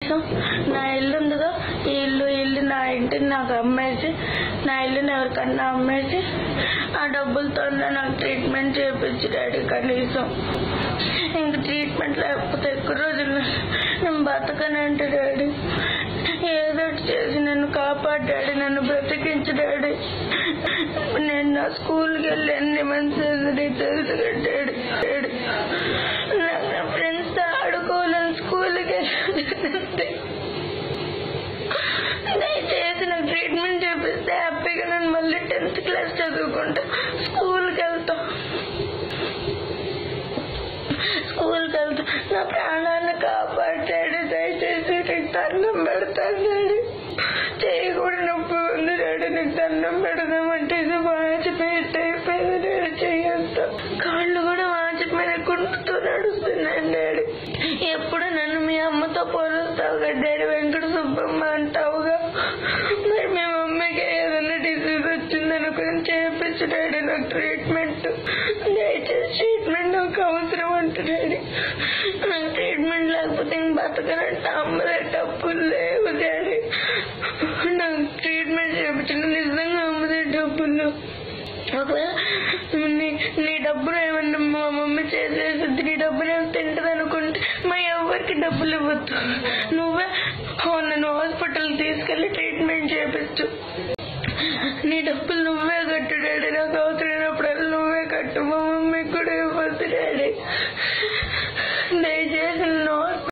కనీసం నా ఇల్లు ఉందిగా, ఈ ఇల్లు నా ఇంటిని నాకు అమ్మేసి, నా ఇల్లుని ఎవరికన్నా అమ్మేసి ఆ డబ్బులతో నాకు ట్రీట్మెంట్ చేయించు డాడీ. కనీసం ఇంక ట్రీట్మెంట్ లేకపోతే ఎక్కువ రోజులు నేను బతకనంటే డాడీ. ఏదో చేసి నన్ను కాపాడాడు, నన్ను బ్రతికించు డాడీ. నేను నా స్కూల్కి వెళ్ళి ఎన్ని మంత్స్ తెలుసు డాడీ. నాకు నా ఫ్రెండ్స్ ఆడుకోవాలని స్కూల్కి వెళ్ళి దయచేసి నాకు ట్రీట్మెంట్ చేపిస్తే హ్యాపీగా నేను మళ్ళీ 10th క్లాస్ చదువుకుంటా, స్కూల్కి వెళ్తా. నా ప్రాణాన్ని కాపాడాడు. దయచేసి నీకు దండం పెడతాను డాడీ. చేయి కూడా నొప్పి ఉంది డాడీ, నీకు దండం పెడదామంటే ఇది వాచిపోయిట్ అయిపోయింది డాడీ. చెయ్యంతా కాళ్ళు కూడా వాచిపోయిన కుంటుతో నడుస్తున్నాను డాడీ. ఎప్పుడు నన్ను మీ అమ్మతో పోలుస్తావు కదా డాడీ, వెంకట సుబ్బమ్మ అంటావుగా. మరి మీ మమ్మీకి ఏదైనా డిసీజ్ వచ్చిందనుకుని చేయించు డాడీ నాకు ట్రీట్మెంట్. దయచేసి ట్రీట్మెంట్ నాకు అవసరం అంట డాడీ. నాకు ట్రీట్మెంట్ లేకపోతే ఇంక బతకనంట. అమ్మదే డబ్బులు లేవు డాడీ. నాకు ట్రీట్మెంట్ చేయించిన నిజంగా అమ్మదే డబ్బులు. ఒకవేళ నీ డబ్బులు ఏమన్నా మా మమ్మీ చేసేసి నీ డబ్బులు ఏమో తింటది అనుకుంటే మా ఎవరికి డబ్బులు ఇవ్వద్దు. నువ్వే నన్ను హాస్పిటల్ తీసుకెళ్లి ట్రీట్మెంట్ చేయించు.